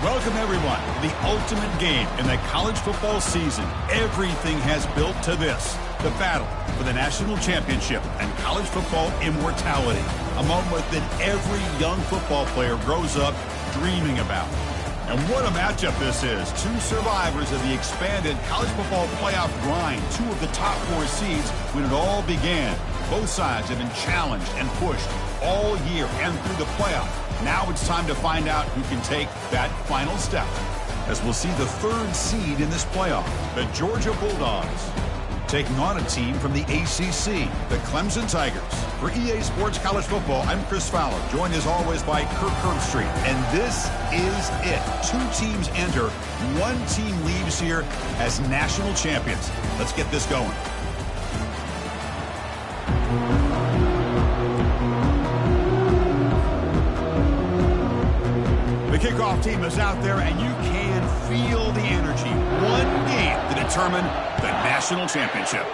Welcome, everyone, to the ultimate game in the college football season. Everything has built to this, the battle for the national championship and college football immortality, a moment that every young football player grows up dreaming about. And what a matchup this is. Two survivors of the expanded college football playoff grind, two of the top 4 seeds when it all began. Both sides have been challenged and pushed all year and through the playoff. Now it's time to find out who can take that final step, as we'll see the 3rd seed in this playoff, the Georgia Bulldogs, taking on a team from the ACC, the Clemson Tigers. For EA Sports College Football, I'm Chris Fowler, joined as always by Kirk Herbstreit. And this is it. 2 teams enter, 1 team leaves here as national champions. Let's get this going. The kickoff team is out there, and you can feel the energy. One game to determine the national championship.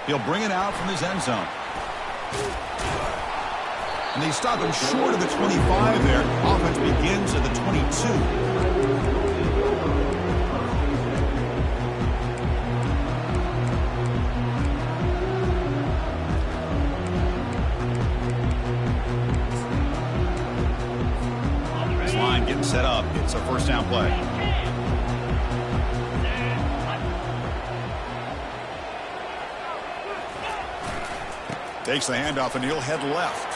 He'll bring it out from his end zone. And they stop him short of the 25 there. Offense begins at the 22. Getting set up. It's a first down play. Takes the handoff and he'll head left.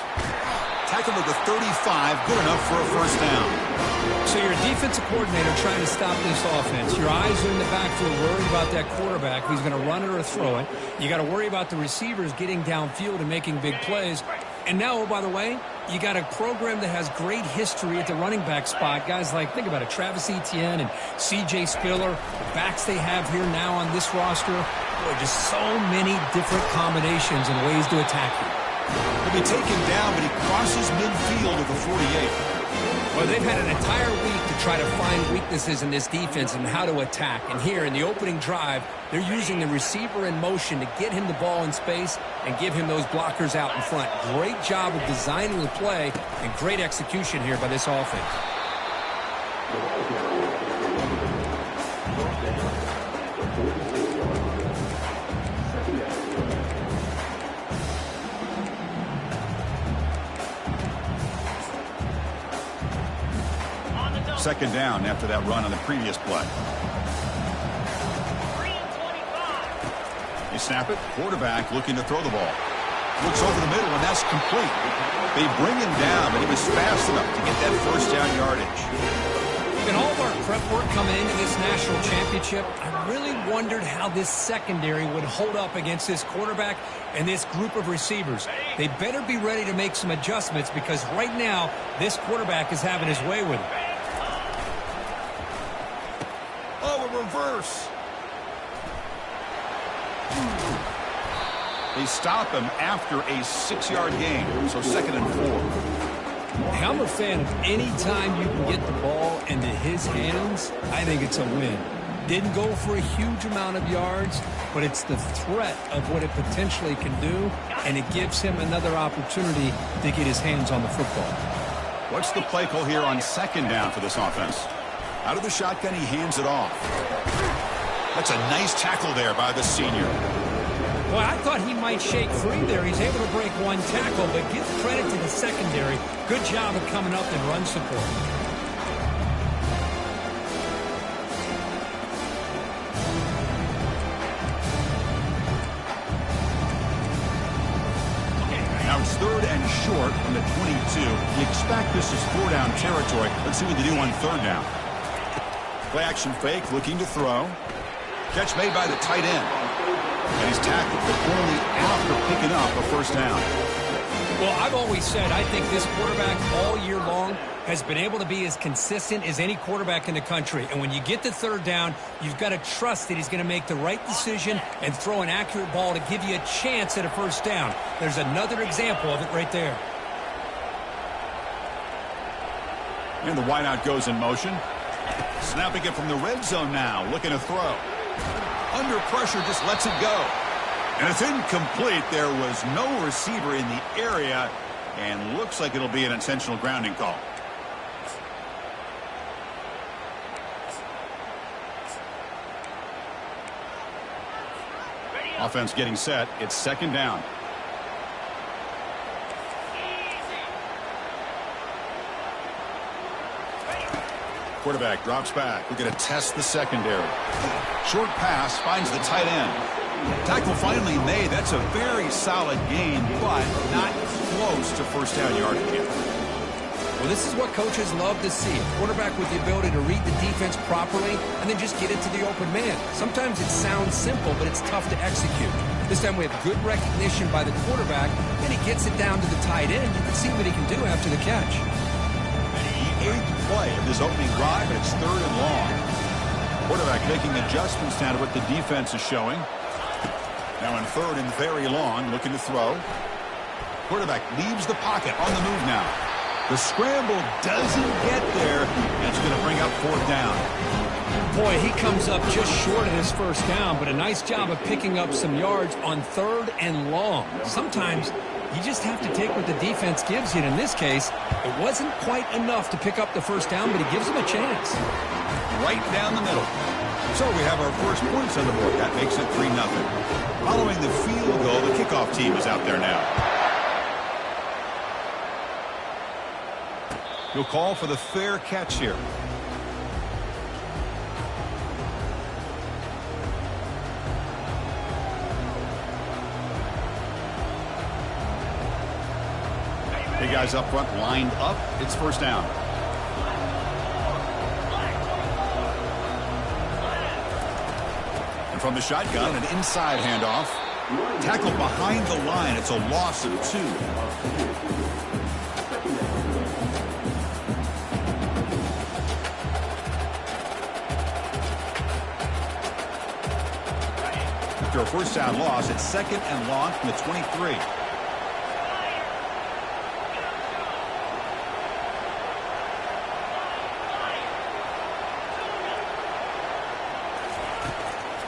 Tackle at the 35. Good enough for a first down. So you're a defensive coordinator trying to stop this offense. Your eyes are in the backfield worried about that quarterback who's going to run it or throw it. You got to worry about the receivers getting downfield and making big plays. And now, oh, by the way, you got a program that has great history at the running back spot. Guys like, think about it, Travis Etienne and C.J. Spiller, the backs they have here now on this roster. Boy, just so many different combinations and ways to attack you. He'll be taken down, but he crosses midfield at the 48. Well, they've had an entire week to try to find weaknesses in this defense and how to attack. And here in the opening drive, they're using the receiver in motion to get him the ball in space and give him those blockers out in front. Great job of designing the play and great execution here by this offense. Second down after that run on the previous play. They snap it. Quarterback looking to throw the ball. Looks over the middle, and that's complete. They bring him down, but he was fast enough to get that first down yardage. In all of our prep work coming into this national championship, I really wondered how this secondary would hold up against this quarterback and this group of receivers. They better be ready to make some adjustments because right now, this quarterback is having his way with it. Oh, a reverse. They stop him after a 6-yard gain, so 2nd and 4. Hey, I'm a fan of any time you can get the ball into his hands, I think it's a win. Didn't go for a huge amount of yards, but it's the threat of what it potentially can do, and it gives him another opportunity to get his hands on the football. What's the play call here on 2nd down for this offense? Out of the shotgun, he hands it off. That's a nice tackle there by the senior. Well, I thought he might shake free there. He's able to break 1 tackle, but give credit to the secondary. Good job of coming up and run support. Now it's 3rd and short from the 22. You expect this is 4-down territory. Let's see what they do on 3rd down. Play action fake, looking to throw. Catch made by the tight end. And he's tackled, but only after picking up a first down. Well, I've always said I think this quarterback all year long has been able to be as consistent as any quarterback in the country. And when you get to 3rd down, you've got to trust that he's going to make the right decision and throw an accurate ball to give you a chance at a first down. There's another example of it right there. And the wideout goes in motion. Snapping it from the red zone now, looking to throw. Under pressure, just lets it go. And it's incomplete. There was no receiver in the area. And looks like it'll be an intentional grounding call. Offense getting set. It's second down. Quarterback drops back. We're going to test the secondary. Short pass finds the tight end. Tackle finally made. That's a very solid game, but not close to first down yardage yet. Well, this is what coaches love to see. A quarterback with the ability to read the defense properly and then just get it to the open man. Sometimes it sounds simple, but it's tough to execute. This time we have good recognition by the quarterback, and he gets it down to the tight end. You can see what he can do after the catch. The 8th play of this opening drive, and it's third and long. Quarterback making adjustments down to what the defense is showing. Now in third and very long, looking to throw. Quarterback leaves the pocket on the move now. The scramble doesn't get there. That's going to bring up fourth down. Boy, he comes up just short of his first down, but a nice job of picking up some yards on third and long. Sometimes you just have to take what the defense gives you. And in this case, it wasn't quite enough to pick up the first down, but he gives him a chance. Right down the middle. So we have our first points on the board. That makes it 3-0. Following the field goal, the kickoff team is out there now. He'll call for the fair catch here. Hey guys up front lined up. It's first down. And from the shotgun, an inside handoff. Tackled behind the line. It's a loss of 2. After a first down loss, it's second and long from the 23.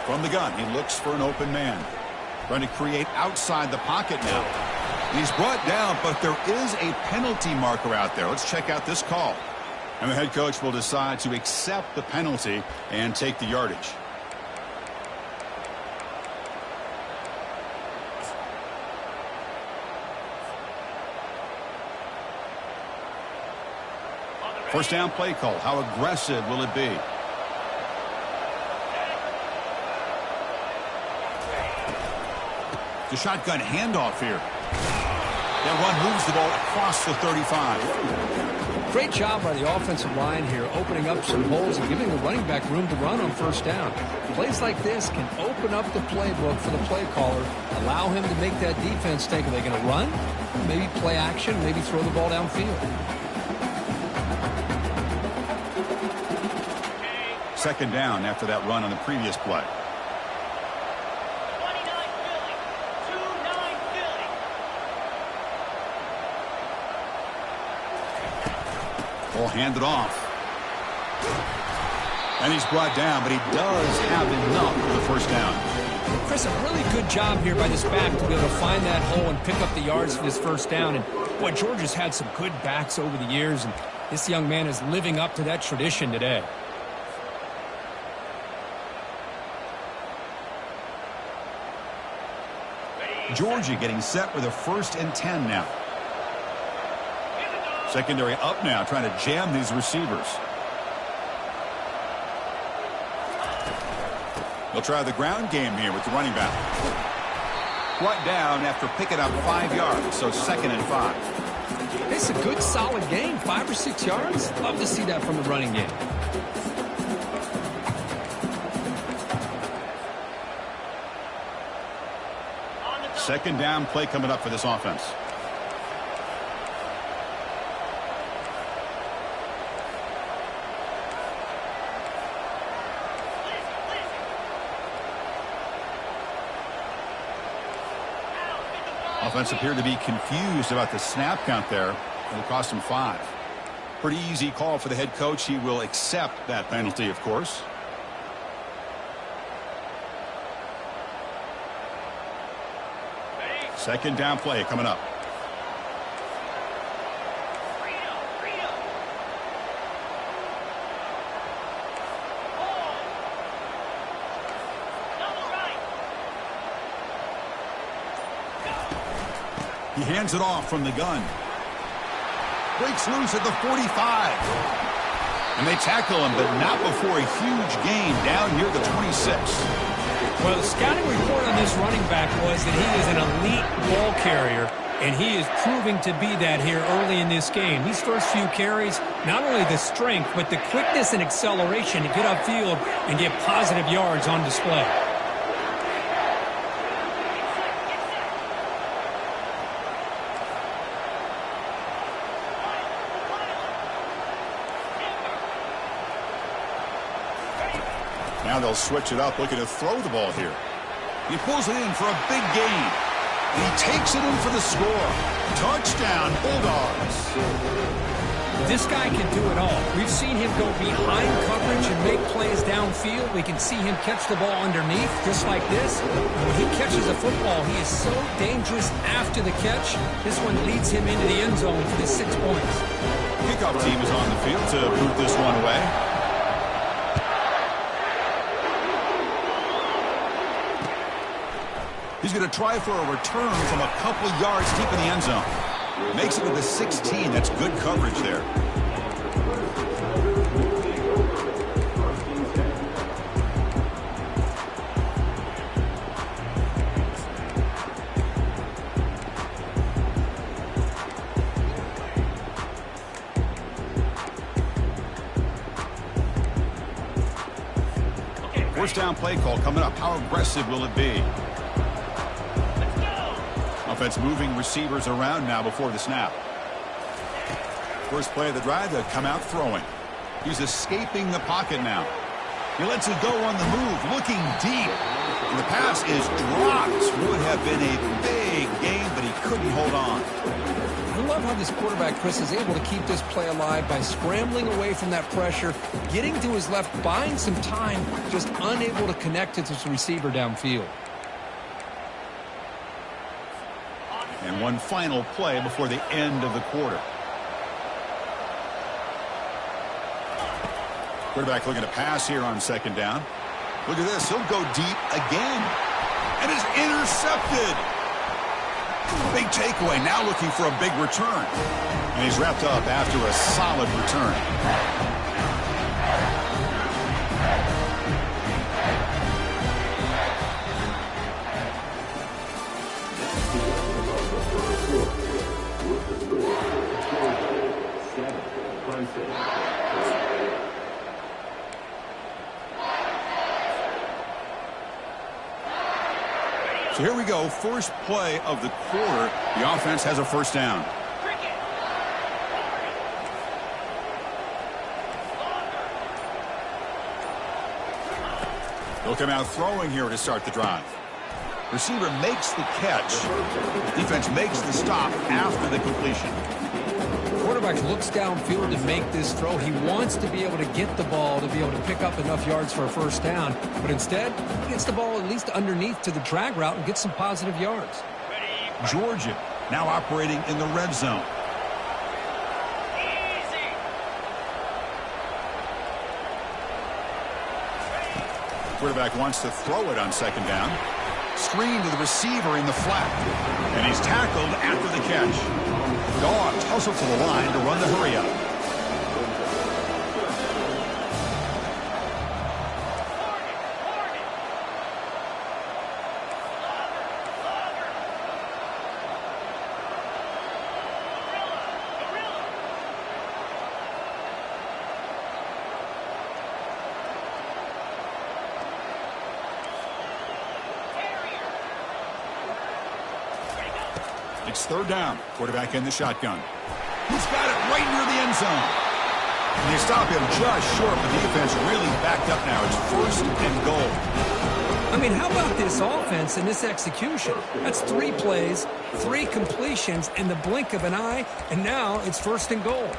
From the gun, he looks for an open man. Trying to create outside the pocket now. He's brought down, but there is a penalty marker out there. Let's check out this call. And the head coach will decide to accept the penalty and take the yardage. First down play call. How aggressive will it be? The shotgun handoff here. That run moves the ball across the 35. Great job by the offensive line here, opening up some holes and giving the running back room to run on first down. Plays like this can open up the playbook for the play caller, allow him to make that defense think, are they going to run? Maybe play action, maybe throw the ball downfield. Second down after that run on the previous play. Ball handed off. And he's brought down, but he does have enough for the first down. Chris, a really good job here by this back to be able to find that hole and pick up the yards for this first down. And boy, Georgia's had some good backs over the years, and this young man is living up to that tradition today. Georgia getting set with a 1st and 10 now. Secondary up now, trying to jam these receivers. They'll try the ground game here with the running back. Brought down after picking up 5 yards, so 2nd and 5. It's a good, solid game, 5 or 6 yards. Love to see that from the running game. Second down play coming up for this offense. Offense appeared to be confused about the snap count there. It'll cost him 5. Pretty easy call for the head coach. He will accept that penalty, of course. Second down play coming up. He hands it off from the gun. Breaks loose at the 45. And they tackle him, but not before a huge gain down near the 26. Well, the scouting report on this running back was that he is an elite ball carrier, and he is proving to be that here early in this game. These first few carries, not only the strength, but the quickness and acceleration to get upfield and get positive yards on display. Now they'll switch it up, looking to throw the ball here. He pulls it in for a big gain. And he takes it in for the score. Touchdown, Bulldogs. This guy can do it all. We've seen him go behind coverage and make plays downfield. We can see him catch the ball underneath, just like this. When he catches a football, he is so dangerous after the catch. This one leads him into the end zone for the 6 points. Kickoff team is on the field to boot this one away. He's going to try for a return from a couple yards deep in the end zone. Makes it to the 16. That's good coverage there. First down play call coming up. How aggressive will it be? Offense moving receivers around now before the snap. First play of the drive, they'll come out throwing. He's escaping the pocket now. He lets it go on the move, looking deep. And the pass is dropped. Would have been a big gain, but he couldn't hold on. I love how this quarterback, Chris, is able to keep this play alive by scrambling away from that pressure, getting to his left, buying some time, just unable to connect to his receiver downfield. And one final play before the end of the quarter. Quarterback looking to pass here on second down. Look at this. He'll go deep again. And is intercepted. Big takeaway. Now looking for a big return. And he's wrapped up after a solid return. So here we go, first play of the quarter. The offense has a first down. They'll come out throwing here to start the drive. Receiver makes the catch. Defense makes the stop after the completion. Quarterback looks downfield to make this throw. He wants to be able to get the ball to be able to pick up enough yards for a first down. But instead, he gets the ball at least underneath to the drag route and gets some positive yards. Georgia now operating in the red zone. Quarterback wants to throw it on second down. Screen to the receiver in the flat. And he's tackled after the catch. Dogs hustle to the line to run the hurry up. It's third down. Quarterback in the shotgun. He's got it right near the end zone. And they stop him just short. The defense really backed up now. It's first and goal. I mean, how about this offense and this execution? That's 3 plays, 3 completions in the blink of an eye, and now it's first and goal.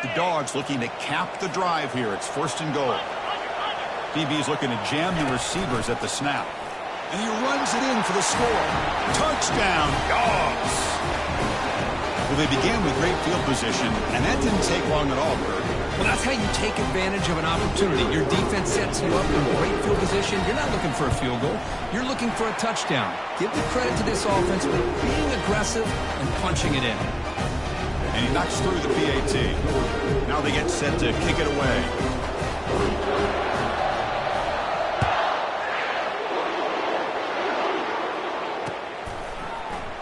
The Dogs looking to cap the drive here. It's first and goal. DB's looking to jam the receivers at the snap. And he runs it in for the score. Touchdown, Dogs. Well, they began with great field position, and that didn't take long at all, Bert. Well, that's how you take advantage of an opportunity. Your defense sets you up in great field position. You're not looking for a field goal. You're looking for a touchdown. Give the credit to this offense for being aggressive and punching it in. And he knocks through the PAT. Now they get set to kick it away.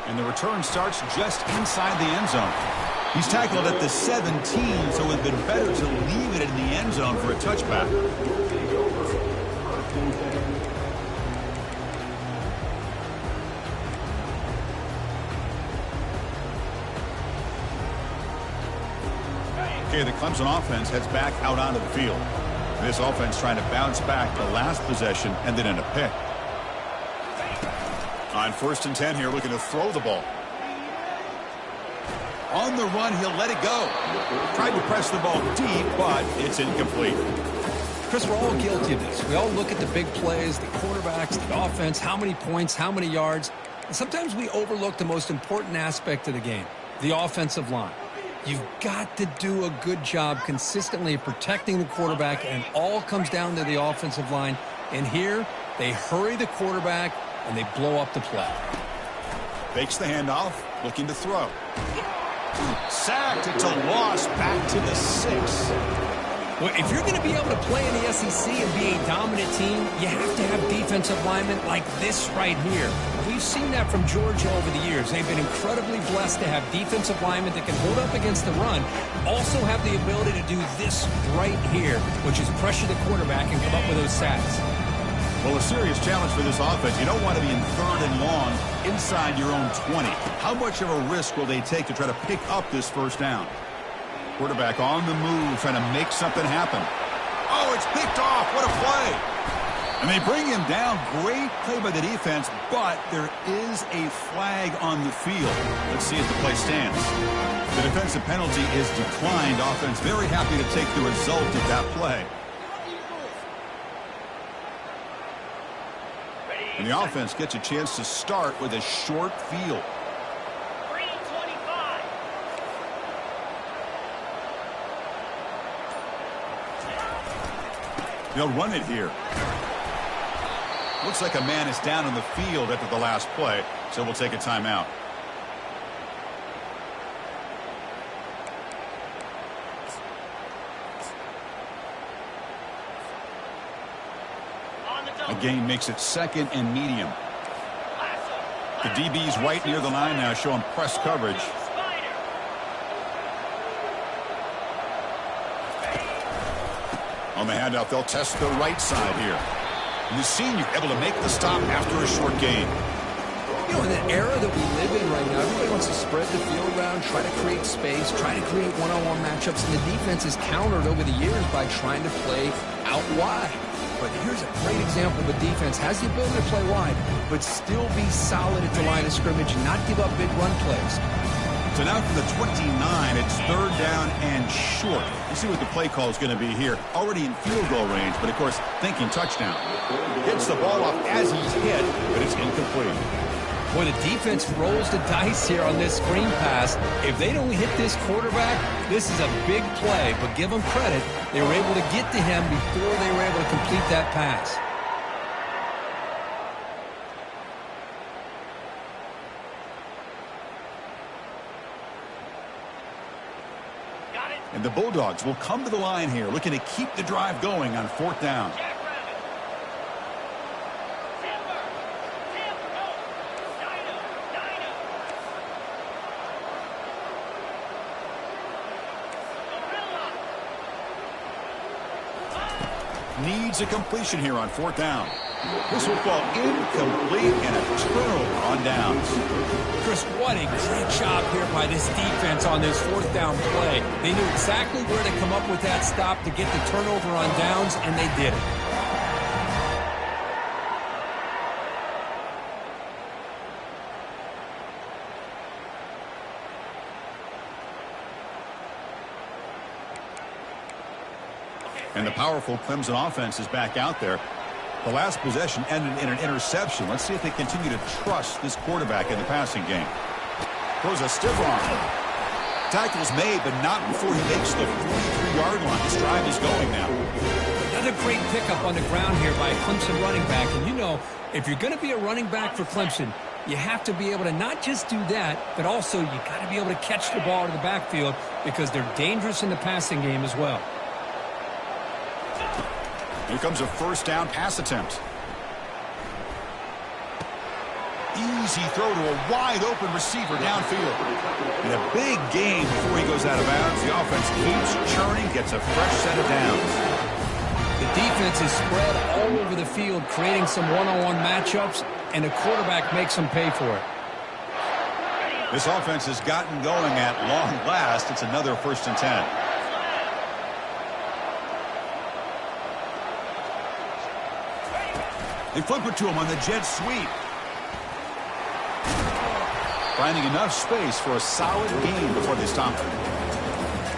And the return starts just inside the end zone. He's tackled at the 17, so it would have been better to leave it in the end zone for a touchback. Okay, the Clemson offense heads back out onto the field. This offense trying to bounce back the last possession and then in a pick. On 1st and 10 here, looking to throw the ball. On the run, he'll let it go. Tried to press the ball deep, but it's incomplete. Chris, we're all guilty of this. We all look at the big plays, the quarterbacks, the offense, how many points, how many yards. And sometimes we overlook the most important aspect of the game, the offensive line. You've got to do a good job consistently protecting the quarterback, and it all comes down to the offensive line. And here, they hurry the quarterback, and they blow up the play. Fakes the handoff, looking to throw. Sacked. It's a loss back to the 6. Well, if you're going to be able to play in the SEC and be a dominant team, you have to have defensive linemen like this right here. We've seen that from Georgia over the years. They've been incredibly blessed to have defensive linemen that can hold up against the run, also have the ability to do this right here, which is pressure the quarterback and come up with those sacks. Well, a serious challenge for this offense. You don't want to be in 3rd and long inside your own 20. How much of a risk will they take to try to pick up this 1st down? Quarterback on the move, trying to make something happen. Oh, it's picked off. What a play. And they bring him down. Great play by the defense, but there is a flag on the field. Let's see if the play stands. The defensive penalty is declined. Offense very happy to take the result of that play. And the offense gets a chance to start with a short field. 3:25. They'll run it here. Looks like a man is down on the field after the last play, so we'll take a timeout. A gain makes it 2nd and medium. The DB's right near the line now, showing press coverage. On the handoff, they'll test the right side here. And the senior able to make the stop after a short gain. You know, in the era that we live in right now, everybody wants to spread the field around, try to create space, try to create one-on-one matchups, and the defense is countered over the years by trying to play out wide. But here's a great example of a defense has the ability to play wide, but still be solid at the line of scrimmage and not give up big run plays. So now from the 29, it's 3rd down and short. You see what the play call is going to be here. Already in field goal range, but of course, thinking touchdown. Hits the ball off as he's hit, but it's incomplete. Boy, the defense rolls the dice here on this screen pass. If they don't hit this quarterback, this is a big play. But give them credit, they were able to get to him before they were able to complete that pass. And the Bulldogs will come to the line here, looking to keep the drive going on 4th down. Needs a completion here on 4th down. This will fall incomplete and a turnover on downs. Chris, what a great job here by this defense on this 4th down play. They knew exactly where to come up with that stop to get the turnover on downs, and they did it. And the powerful Clemson offense is back out there. The last possession ended in an interception. Let's see if they continue to trust this quarterback in the passing game. Throws a stiff arm. Tackle's made, but not before he makes the 43-yard line. This drive is going now. Another great pickup on the ground here by a Clemson running back. And you know, if you're going to be a running back for Clemson, you have to be able to not just do that, but also you got to be able to catch the ball to the backfield because they're dangerous in the passing game as well. Here comes a first down pass attempt. Easy throw to a wide-open receiver downfield. And a big gain before he goes out of bounds. The offense keeps churning, gets a fresh set of downs. The defense is spread all over the field, creating some one-on-one matchups, and the quarterback makes them pay for it. This offense has gotten going at long last. It's another 1st and 10. They flip it to him on the jet sweep. Finding enough space for a solid gain before they stop it.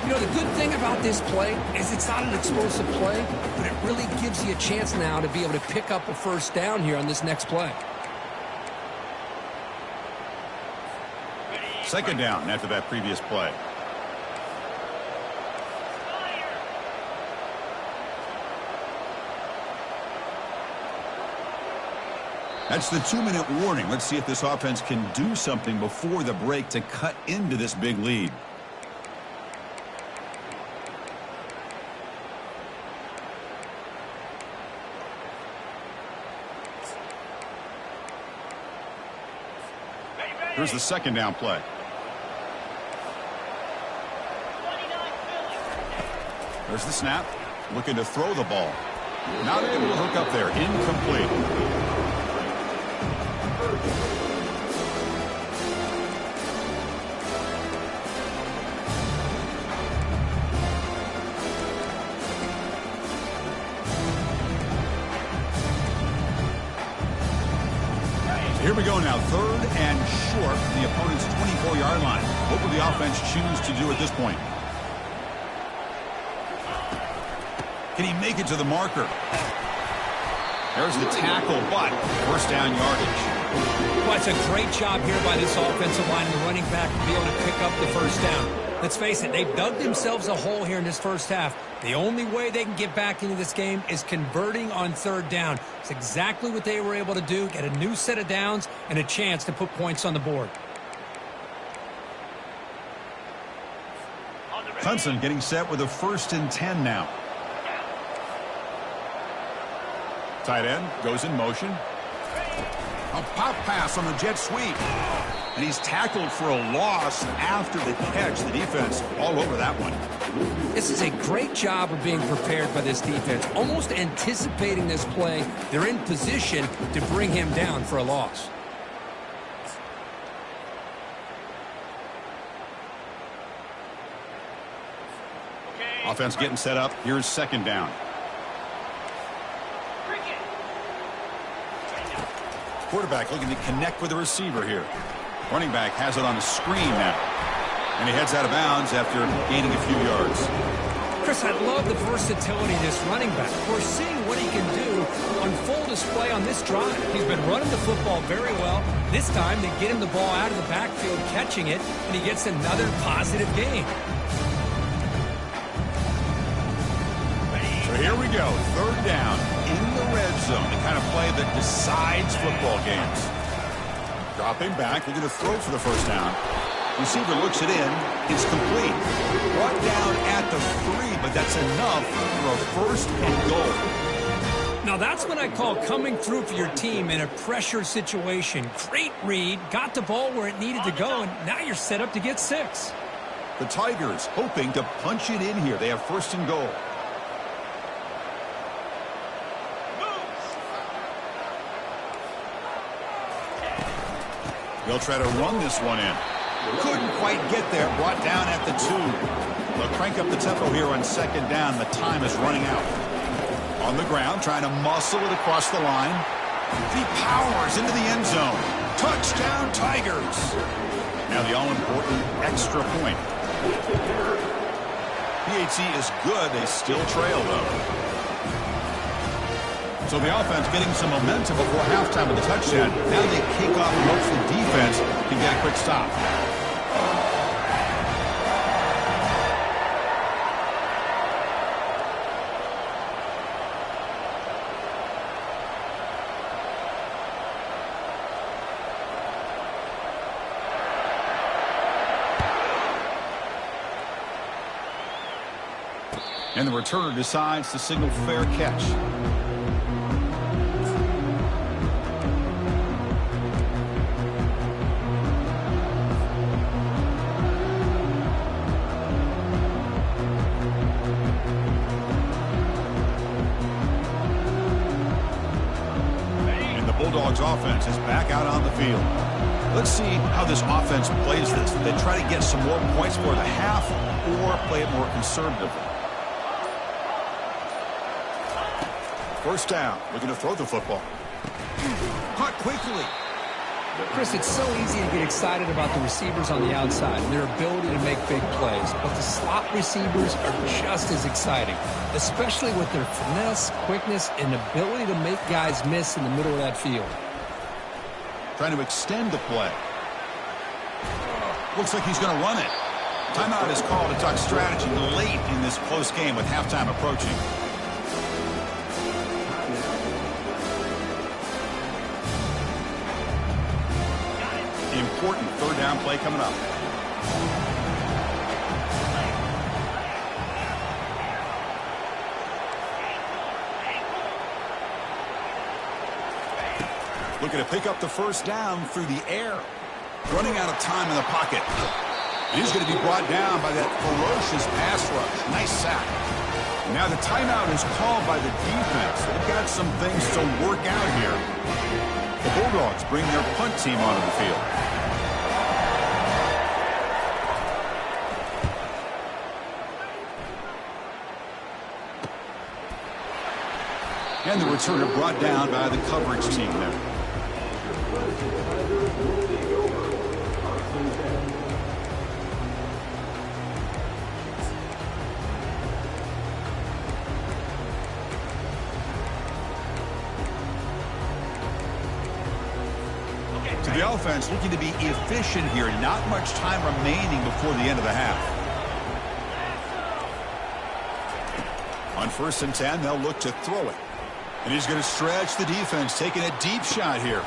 You know, the good thing about this play is it's not an explosive play, but it really gives you a chance now to be able to pick up a first down here on this next play. 2nd down after that previous play. That's the 2-minute warning. Let's see if this offense can do something before the break to cut into this big lead. Here's the 2nd down play. There's the snap. Looking to throw the ball. Not able to hook up there. Incomplete. Here we go now, 3rd and short from the opponent's 24-yard line. What will the offense choose to do at this point? Can he make it to the marker? There's the tackle, but 1st down yardage. Well, it's a great job here by this offensive line and the running back to be able to pick up the 1st down. Let's face it, they've dug themselves a hole here in this first half. The only way they can get back into this game is converting on 3rd down. It's exactly what they were able to do, get a new set of downs and a chance to put points on the board. Clemson getting set with a 1st and 10 now. Tight end goes in motion. A pop pass on the jet sweep. And he's tackled for a loss after the catch. The defense all over that one. This is a great job of being prepared by this defense. Almost anticipating this play, they're in position to bring him down for a loss. Offense getting set up. Here's 2nd down. Quarterback looking to connect with the receiver here. Running back has it on a screen now. And he heads out of bounds after gaining a few yards. Chris, I love the versatility of this running back. We're seeing what he can do on full display on this drive. He's been running the football very well. This time they get him the ball out of the backfield, catching it, and he gets another positive gain. So here we go. 3rd down in the red zone. The kind of play that decides football games. Dropping back, looking to throw for the 1st down. Receiver looks it in. It's complete. Brought down at the 3, but that's enough for a 1st and goal. Now that's what I call coming through for your team in a pressure situation. Great read, got the ball where it needed to go, and now you're set up to get 6. The Tigers hoping to punch it in here. They have 1st and goal. They'll try to run this one in. Couldn't quite get there. Brought down at the 2. They'll crank up the tempo here on 2nd down. The time is running out. On the ground, trying to muscle it across the line. He powers into the end zone. Touchdown, Tigers. Now the all-important extra point. PAT is good. They still trail, though. So So the offense getting some momentum before halftime with the touchdown. Now they kick off and hopes the defense can get a quick stop. And the returner decides to signal fair catch. And the Bulldogs offense is back out on the field. Let's see how this offense plays this. They try to get some more points for the half or play it more conservatively. First down, looking to throw the football. Caught quickly. Chris, it's so easy to get excited about the receivers on the outside and their ability to make big plays. But the slot receivers are just as exciting, especially with their finesse, quickness, and ability to make guys miss in the middle of that field. Trying to extend the play. Looks like he's going to run it. Timeout is called to talk strategy late in this close game with halftime approaching. Important third down play coming up. Looking to pick up the first down through the air. Running out of time in the pocket. And he's going to be brought down by that ferocious pass rush. Nice sack. Now the timeout is called by the defense. They've got some things to work out here. The Bulldogs bring their punt team onto the field. And the returner brought down by the coverage team there. To the offense, looking to be efficient here. Not much time remaining before the end of the half. On 1st and 10, they'll look to throw it. And he's going to stretch the defense, taking a deep shot here.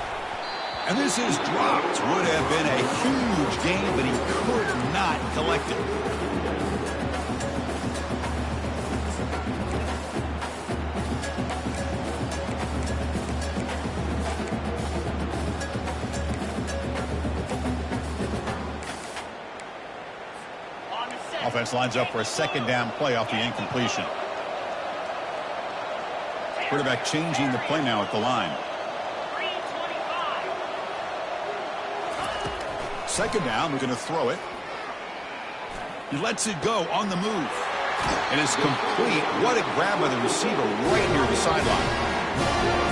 And this is dropped. Would have been a huge gain, but he could not collect it. Offense lines up for a second down play off the incompletion. Quarterback changing the play now at the line. Second down, we're going to throw it. He lets it go on the move. And it's complete. What a grab by the receiver right near the sideline.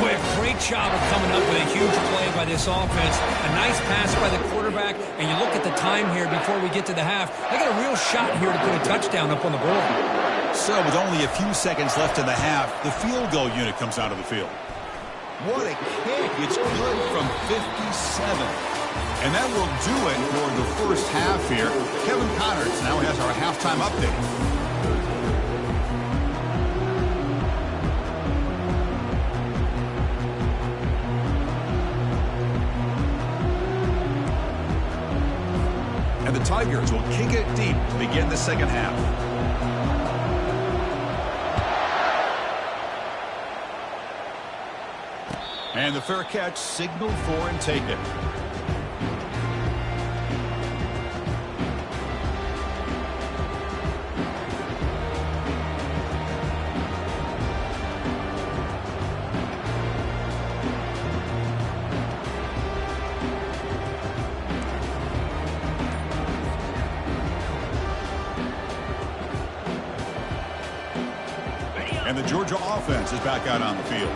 Boy, a great job of coming up with a huge play by this offense. A nice pass by the quarterback. And you look at the time here before we get to the half. They got a real shot here to put a touchdown up on the board. So with only a few seconds left in the half, the field goal unit comes out of the field. What a kick. It's good from 57. And that will do it for the first half here. Kevin Connors now has our halftime update. And the Tigers will kick it deep to begin the second half. And the fair catch signaled for and taken. And the Georgia offense is back out on the field.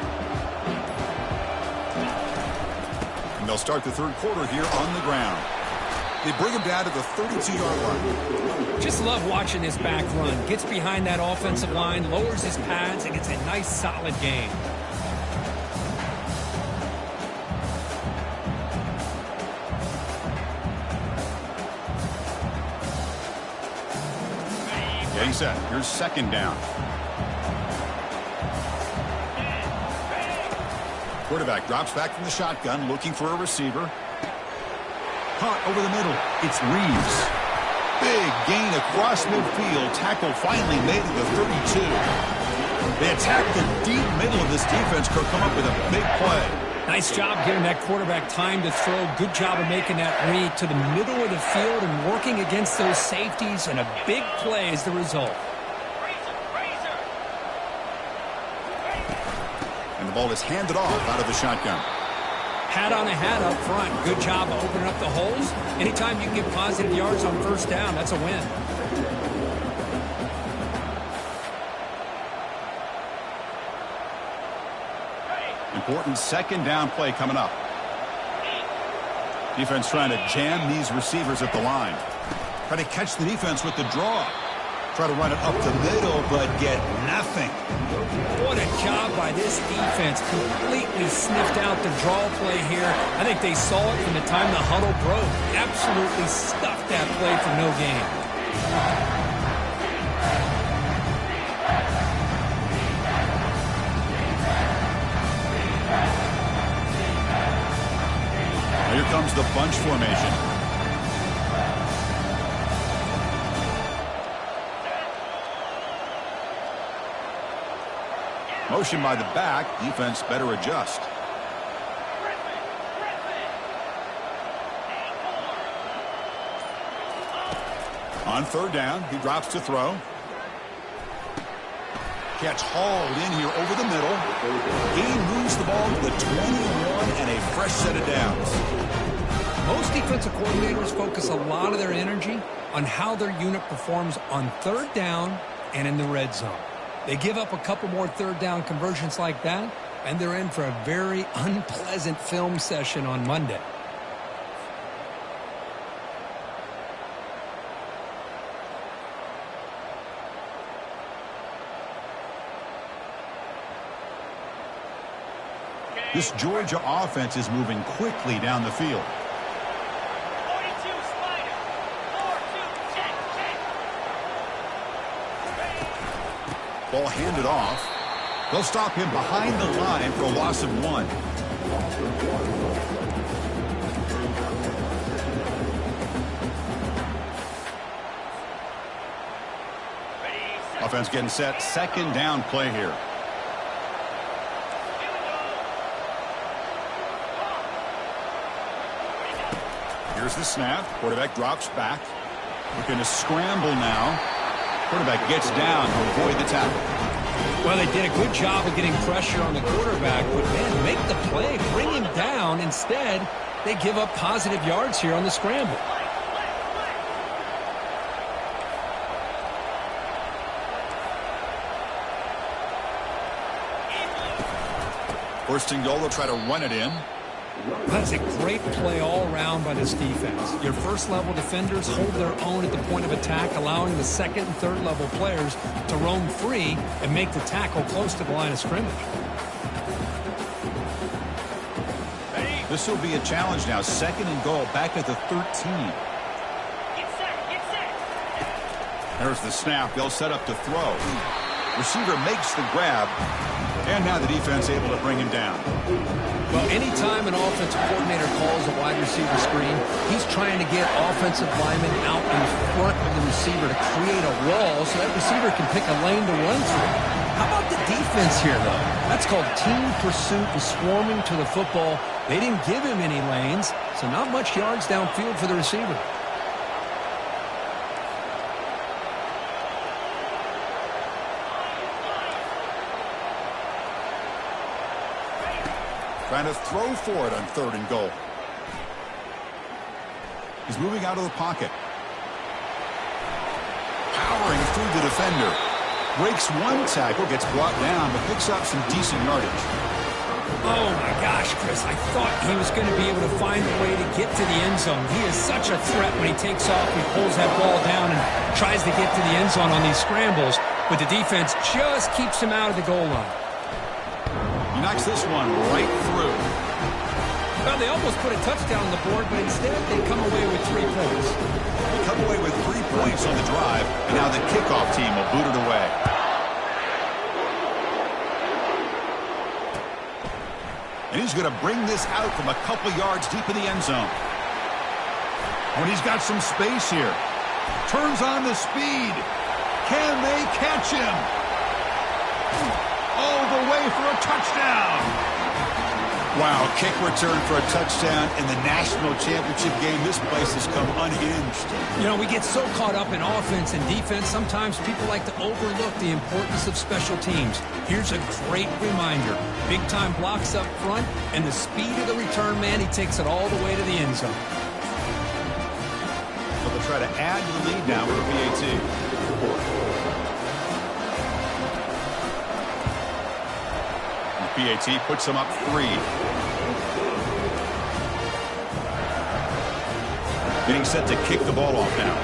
And they'll start the third quarter here on the ground. They bring him down to the 32-yard line. Just love watching this back run. Gets behind that offensive line, lowers his pads, and gets a nice solid gain. Getting set. Here's second down. Quarterback drops back from the shotgun, looking for a receiver. Caught over the middle. It's Reeves. Big gain across midfield. Tackle finally made at the 32. They attack the deep middle of this defense. Could come up with a big play. Nice job giving that quarterback time to throw. Good job of making that read to the middle of the field and working against those safeties, and a big play is the result. And the ball is handed off out of the shotgun. Hat on a hat up front. Good job of opening up the holes. Anytime you can get positive yards on first down, that's a win. Important second down play coming up. Defense trying to jam these receivers at the line. Try to catch the defense with the draw. Try to run it up the middle, but get nothing. What a job by this defense. Completely sniffed out the draw play here. I think they saw it from the time the huddle broke. Absolutely stuffed that play for no gain. Here comes the bunch formation. Motion by the back. Defense better adjust. On third down, he drops to throw. Catch hauled in here over the middle. He moves the ball to the 21 and a fresh set of downs. Most defensive coordinators focus a lot of their energy on how their unit performs on third down and in the red zone. They give up a couple more third down conversions like that, and they're in for a very unpleasant film session on Monday. This Georgia offense is moving quickly down the field. Ball handed off. They'll stop him behind the line for a loss of 1. Offense getting set. Second down play here. Here's the snap. Quarterback drops back. Looking to scramble now. Quarterback gets down to avoid the tackle. Well, they did a good job of getting pressure on the quarterback, but man, make the play, bring him down. Instead, they give up positive yards here on the scramble. First and goal, they'll try to run it in. That's a great play all around by this defense. Your first-level defenders hold their own at the point of attack, allowing the second and third-level players to roam free and make the tackle close to the line of scrimmage. This will be a challenge now. Second and goal, back at the 13. There's the snap. They'll set up to throw. Receiver makes the grab, and now the defense able to bring him down. Well, anytime an offensive coordinator calls a wide receiver screen, he's trying to get offensive linemen out in front of the receiver to create a wall so that receiver can pick a lane to run through. How about the defense here, though? That's called team pursuit and swarming to the football. They didn't give him any lanes, so not much yards downfield for the receiver. Trying to throw for it on third and goal. He's moving out of the pocket. Powering through the defender. Breaks one tackle, gets brought down, but picks up some decent yardage. Oh, my gosh, Chris. I thought he was going to be able to find a way to get to the end zone. He is such a threat when he takes off. He pulls that ball down and tries to get to the end zone on these scrambles, but the defense just keeps him out of the goal line. He knocks this one right through. Well, they almost put a touchdown on the board, but instead they come away with 3 points. They come away with 3 points on the drive, and now the kickoff team will boot it away. And he's going to bring this out from a couple yards deep in the end zone. Oh, and he's got some space here. Turns on the speed. Can they catch him? All the way for a touchdown. Wow, kick return for a touchdown in the national championship game. This place has come unhinged. You know, we get so caught up in offense and defense, sometimes people like to overlook the importance of special teams. Here's a great reminder. Big-time blocks up front, and the speed of the return man, he takes it all the way to the end zone. So they'll try to add to the lead now with a PAT. PAT puts them up 3. Getting set to kick the ball off now.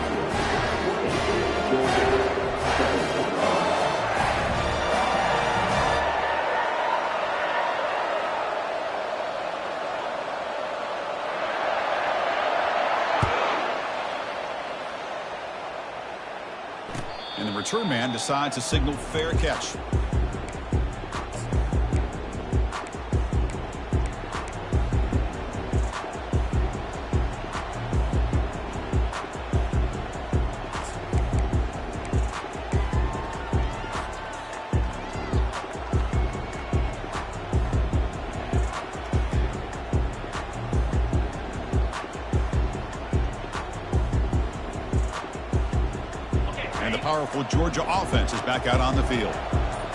And the return man decides to signal fair catch. Powerful Georgia offense is back out on the field.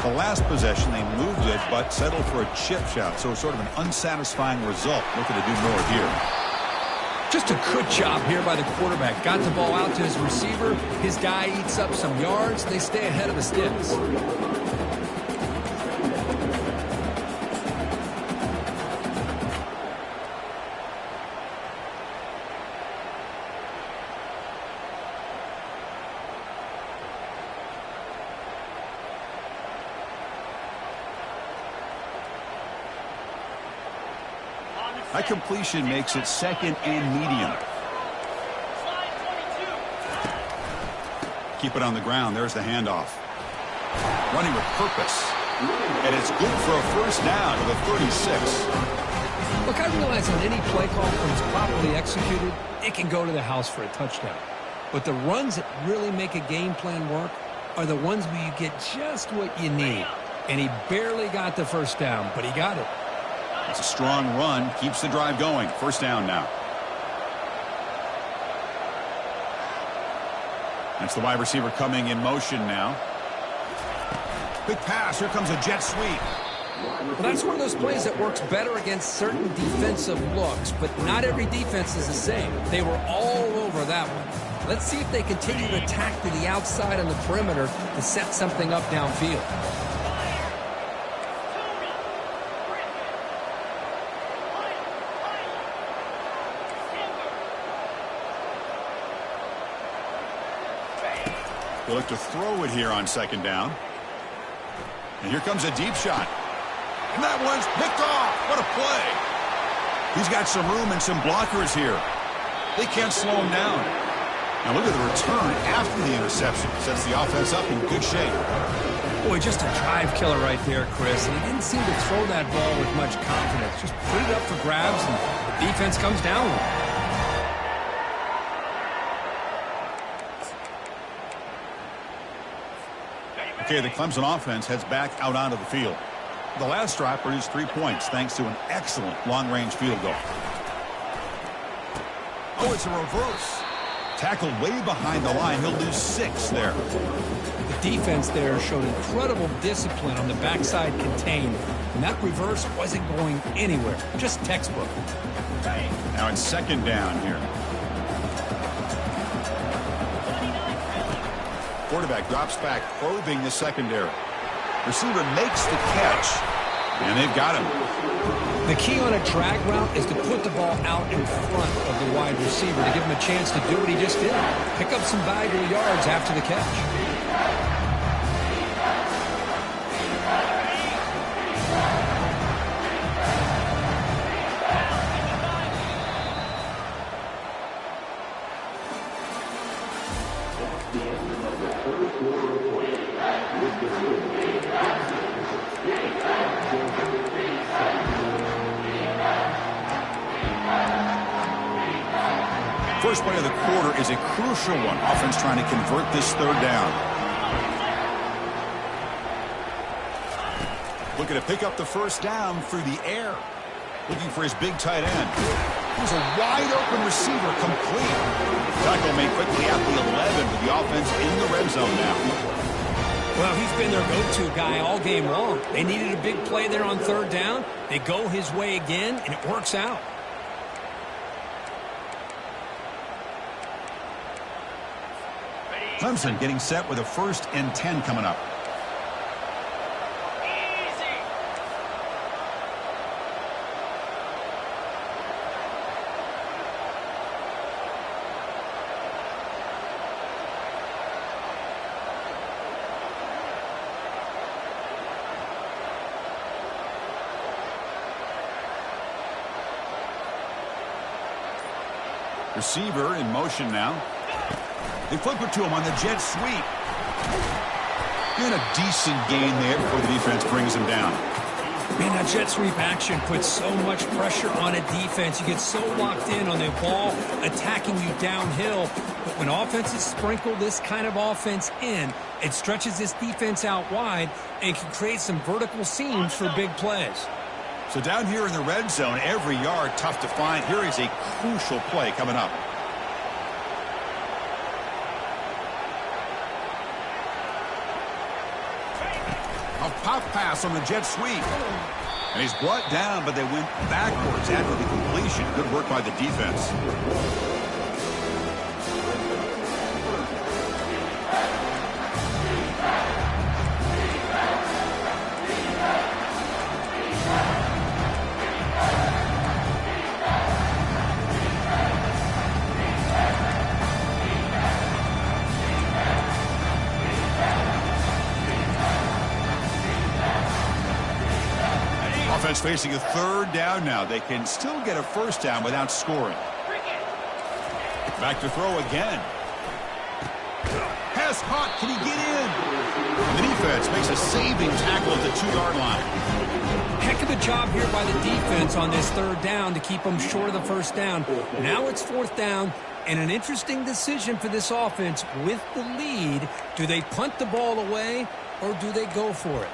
The last possession, they moved it, but settled for a chip shot, so it's sort of an unsatisfying result. Looking to do more here. Just a good job here by the quarterback. Got the ball out to his receiver. His guy eats up some yards. They stay ahead of the sticks. That completion makes it 2nd and medium. Keep it on the ground. There's the handoff. Running with purpose. And it's good for a first down to the 36. Look, I realize on any play call, when it's properly executed, it can go to the house for a touchdown. But the runs that really make a game plan work are the ones where you get just what you need. And he barely got the first down, but he got it. It's a strong run, keeps the drive going. First down now. That's the wide receiver coming in motion now. Big pass. Here comes a jet sweep. Well, that's one of those plays that works better against certain defensive looks, but not every defense is the same. They were all over that one. Let's see if they continue to attack to the outside on the perimeter to set something up downfield. They look to throw it here on 2nd down. And here comes a deep shot. And that one's picked off. What a play. He's got some room and some blockers here. They can't slow him down. Now look at the return after the interception. Sets the offense up in good shape. Boy, just a drive killer right there, Chris. And he didn't seem to throw that ball with much confidence. Just put it up for grabs, and the defense comes down with it. Okay, the Clemson offense heads back out onto the field. The last drive produced 3 points thanks to an excellent long-range field goal. Oh, it's a reverse. Tackled way behind the line. He'll lose 6 there. The defense there showed incredible discipline on the backside contained. And that reverse wasn't going anywhere. Just textbook. Now it's 2nd down here. Quarterback drops back, probing the secondary. Receiver makes the catch, and they've got him. The key on a drag route is to put the ball out in front of the wide receiver to give him a chance to do what he just did. Pick up some valuable yards after the catch. first play of the quarter is a crucial one. Offense trying to convert this third down. Looking to pick up the first down through the air. Looking for his big tight end. Here's a wide-open receiver, complete. Tackle made quickly at the 11 with the offense in the red zone now. Well, he's been their go-to guy all game long. They needed a big play there on third down. They go his way again, and it works out. Clemson getting set with a 1st and 10 coming up. Receiver in motion now. They flip it to him on the jet sweep. And a decent gain there before the defense brings him down. Man, that jet sweep action puts so much pressure on a defense. You get so locked in on the ball attacking you downhill. But when offenses sprinkle this kind of offense in, it stretches this defense out wide and can create some vertical seams for big plays. So down here in the red zone, every yard tough to find. Here is a crucial play coming up. A pop pass on the jet sweep. And he's brought down, but they went backwards after the completion. Good work by the defense. Offense facing a third down now. They can still get a first down without scoring. Back to throw again. Pass caught. Can he get in? The defense makes a saving tackle at the 2-yard line. Heck of a job here by the defense on this third down to keep them short of the first down. Now it's 4th down, and an interesting decision for this offense with the lead. Do they punt the ball away, or do they go for it?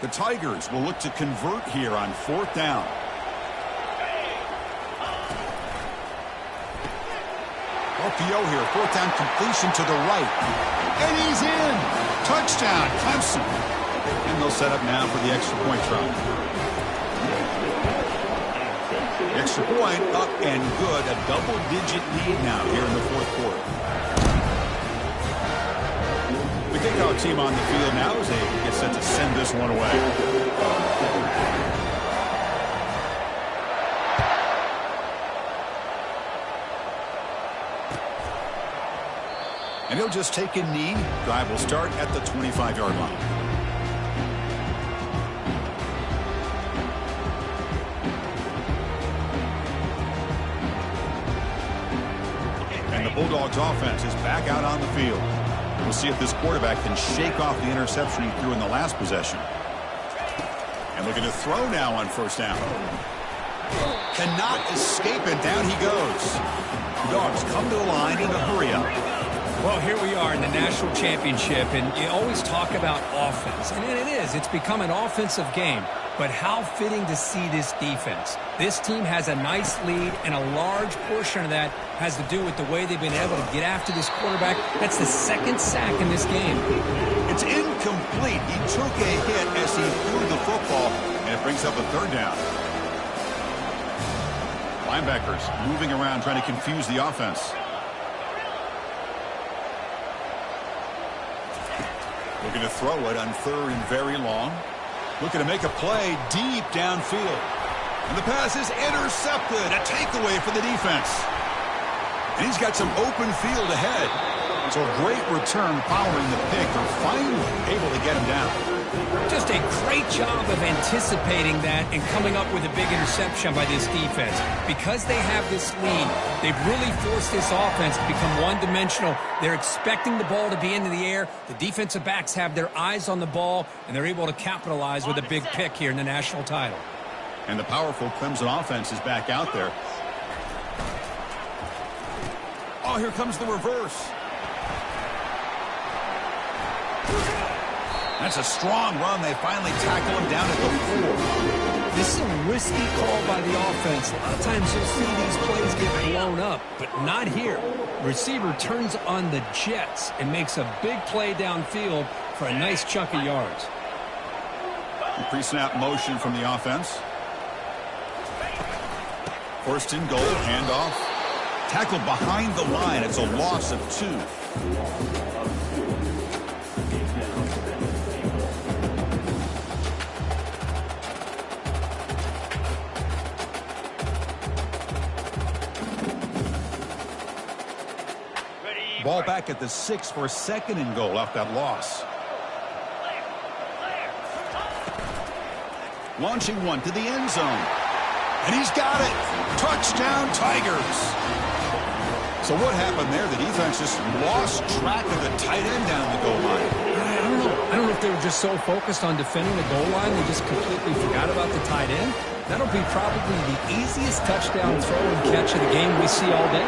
The Tigers will look to convert here on 4th down. RPO here, 4th down completion to the right. And he's in! Touchdown, Clemson. And they'll set up now for the extra point try. Extra point up and good. A double-digit lead now here in the 4th quarter. The kickoff team on the field now as they get set to send this one away. And he'll just take a knee. Drive will start at the 25-yard line. And the Bulldogs offense is back out on the field. We'll see if this quarterback can shake off the interception he threw in the last possession. And looking to throw now on 1st down. Cannot escape it. Down he goes. The Dogs come to the line in a hurry up. Well, here we are in the national championship, and you always talk about offense. And it is. It's become an offensive game. But how fitting to see this defense. This team has a nice lead, and a large portion of that has to do with the way they've been able to get after this quarterback. That's the 2nd sack in this game. It's incomplete. He took a hit as he threw the football, and it brings up a 3rd down. Linebackers moving around trying to confuse the offense. Looking to throw it on 3rd and very long. Looking to make a play deep downfield. And the pass is intercepted. A takeaway for the defense. And he's got some open field ahead. So a great return following the pick. They're finally able to get him down. Just a great job of anticipating that and coming up with a big interception by this defense. Because they have this lead, they've really forced this offense to become one-dimensional. They're expecting the ball to be into the air. The defensive backs have their eyes on the ball, and they're able to capitalize with a big pick here in the national title. And the powerful Clemson offense is back out there. Oh, here comes the reverse. That's a strong run. They finally tackle him down at the 4. This is a risky call by the offense. A lot of times you'll see these plays get blown up, but not here. The receiver turns on the jets and makes a big play downfield for a nice chunk of yards. Pre-snap motion from the offense. First and goal, handoff. Tackled behind the line. It's a loss of 2. Ball back at the 6 for a second and goal off that loss. Launching one to the end zone. And he's got it. Touchdown, Tigers. So what happened there? The defense just lost track of the tight end down the goal line. I don't know if they were just so focused on defending the goal line they just completely forgot about the tight end. That'll be probably the easiest touchdown throw and catch of the game we see all day.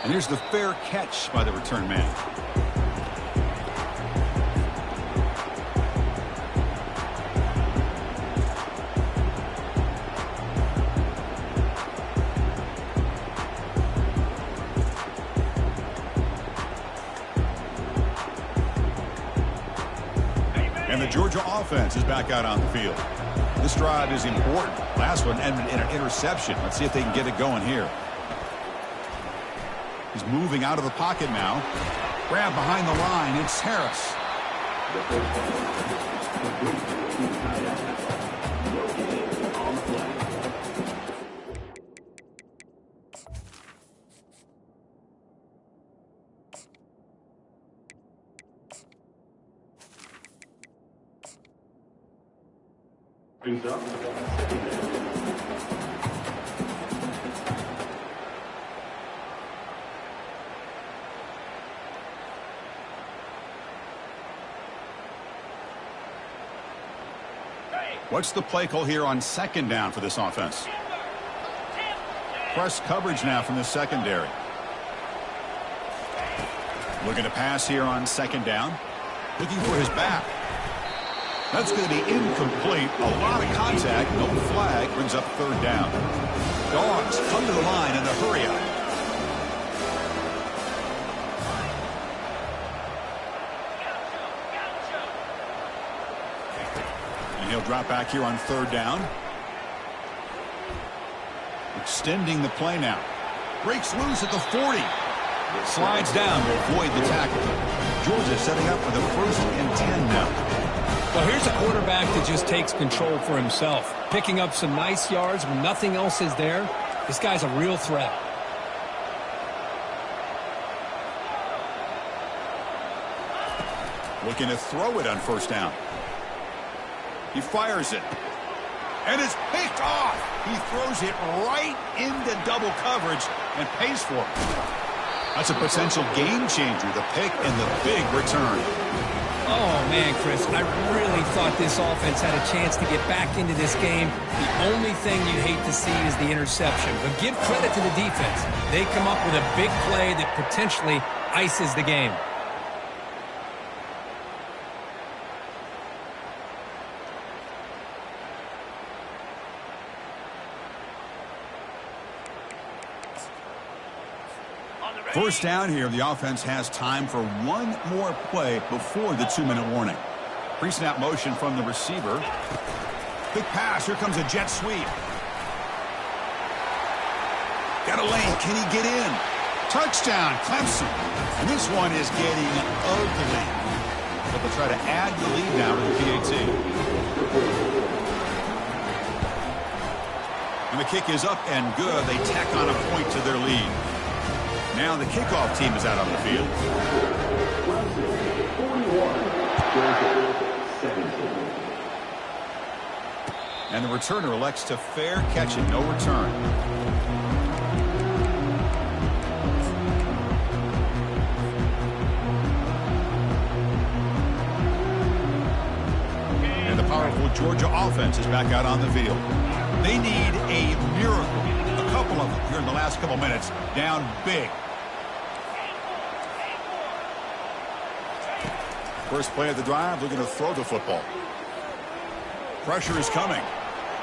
And here's the fair catch by the return man. And the Georgia offense is back out on the field. This drive is important. Last one ended in an interception. Let's see if they can get it going here. He's moving out of the pocket now. Grab behind the line. It's Harris. What's the play call here on second down for this offense? Press coverage now from the secondary. Looking to pass here on second down. Looking for his back. That's going to be incomplete. A lot of contact. No flag. Brings up third down. Dogs come to the line in a hurry up. And he'll drop back here on third down. Extending the play now. Breaks loose at the 40. Slides down to avoid the tackle. Georgia setting up for the 1st and 10 now. Well, here's a quarterback that just takes control for himself. Picking up some nice yards when nothing else is there. This guy's a real threat. Looking to throw it on first down. He fires it. And it's picked off. He throws it right into double coverage and pays for it. That's a potential game changer, the pick and the big return. Oh, man, Chris, I really thought this offense had a chance to get back into this game. The only thing you'd hate to see is the interception. But give credit to the defense. They come up with a big play that potentially ices the game. First down here, the offense has time for one more play before the 2-minute warning. Pre-snap motion from the receiver. Big pass. Here comes a jet sweep. Got a lane. Can he get in? Touchdown, Clemson. And this one is getting ugly. But they'll try to add the lead now to the PAT. And the kick is up and good. They tack on a point to their lead. Now the kickoff team is out on the field. And the returner elects to fair catch it, no return. And the powerful Georgia offense is back out on the field. They need a miracle. A couple of them here in the last couple minutes. Down big. First play of the drive, looking to throw the football. Pressure is coming.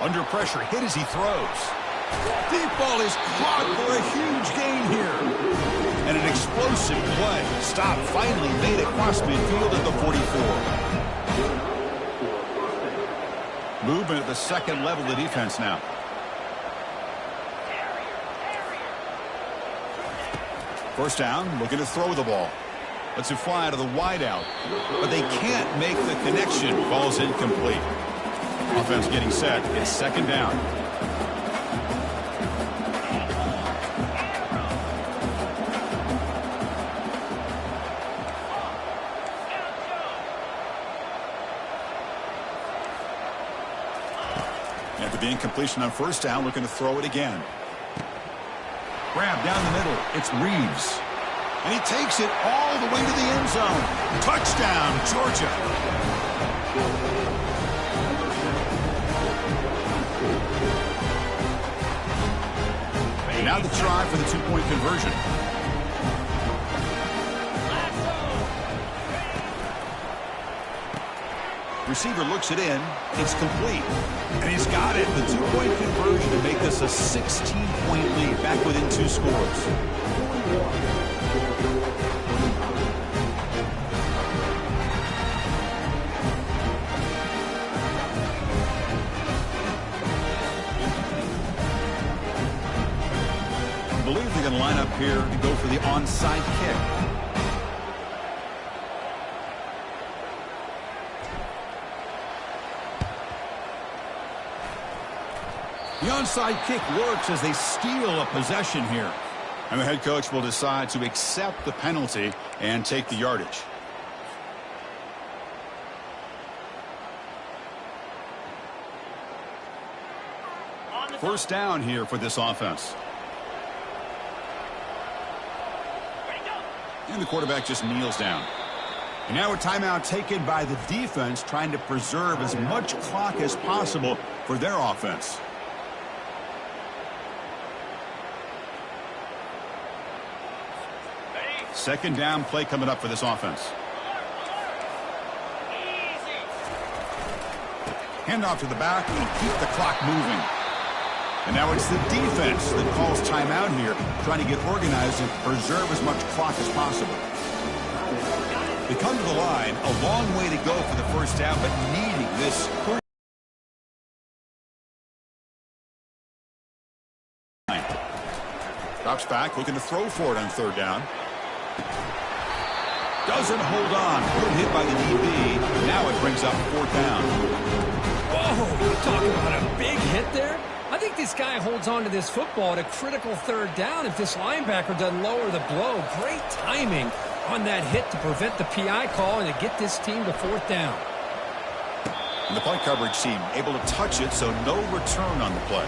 Under pressure, hit as he throws. Deep ball is caught for a huge gain here. And an explosive play. Stop finally made across midfield at the 44. Movement at the second level of the defense now. First down, looking to throw the ball. Lets it fly to the wideout, but they can't make the connection. Ball's incomplete. Offense getting set. It's second down. After the incompletion on first down, looking to throw it again. Grab down the middle. It's Reeves. And he takes it all the way to the end zone. Touchdown, Georgia. And now the try for the two-point conversion. Receiver looks it in. It's complete. And he's got it. The two-point conversion to make this a 16-point lead. Back within 2 scores. I believe they're going to line up here to go for the onside kick. The onside kick works as they steal a possession here. And the head coach will decide to accept the penalty and take the yardage. First down here for this offense. And the quarterback just kneels down. And now a timeout taken by the defense, trying to preserve as much clock as possible for their offense. Second down play coming up for this offense. Handoff to the back and keep the clock moving. And now it's the defense that calls timeout here, trying to get organized and preserve as much clock as possible. They come to the line, a long way to go for the first down, but needing this. Drops back, looking to throw for it on third down. Doesn't hold on. Good hit by the DB. Now it brings up fourth down. Whoa, you're talking about a big hit there? I think this guy holds on to this football at a critical third down if this linebacker doesn't lower the blow. Great timing on that hit to prevent the PI call and to get this team to fourth down. And the punt coverage team able to touch it, so no return on the play.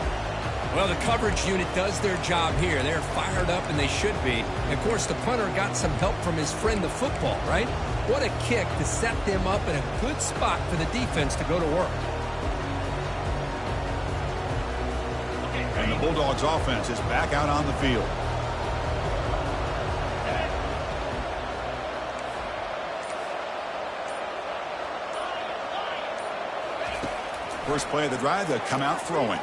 Well, the coverage unit does their job here. They're fired up, and they should be. And of course, the punter got some help from his friend, the football, right? What a kick to set them up in a good spot for the defense to go to work. And the Bulldogs offense is back out on the field. First play of the drive, they'll come out throwing.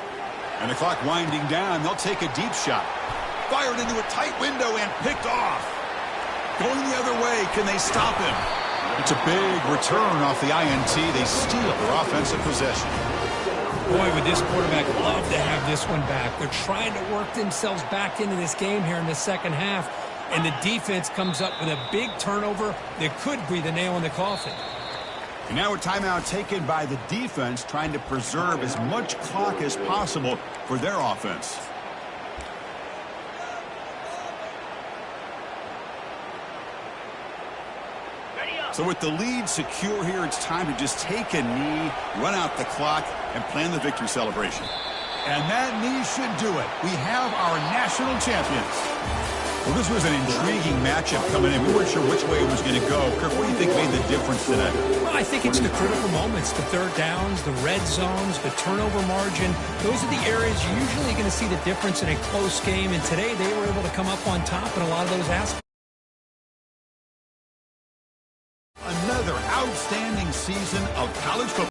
And the clock winding down, they'll take a deep shot. Fired into a tight window and picked off. Going the other way, can they stop him? It's a big return off the INT. They steal their offensive possession. Boy, would this quarterback love to have this one back. They're trying to work themselves back into this game here in the second half. And the defense comes up with a big turnover that could be the nail in the coffin. And now a timeout taken by the defense, trying to preserve as much clock as possible for their offense. So with the lead secure here, it's time to just take a knee, run out the clock, and plan the victory celebration. And that knee should do it. We have our national champions. Well, this was an intriguing matchup coming in. We weren't sure which way it was going to go. Kirk, what do you think made the difference today? Well, I think it's the critical moments, the third downs, the red zones, the turnover margin. Those are the areas you're usually going to see the difference in a close game. And today they were able to come up on top in a lot of those aspects. Another outstanding season of college football.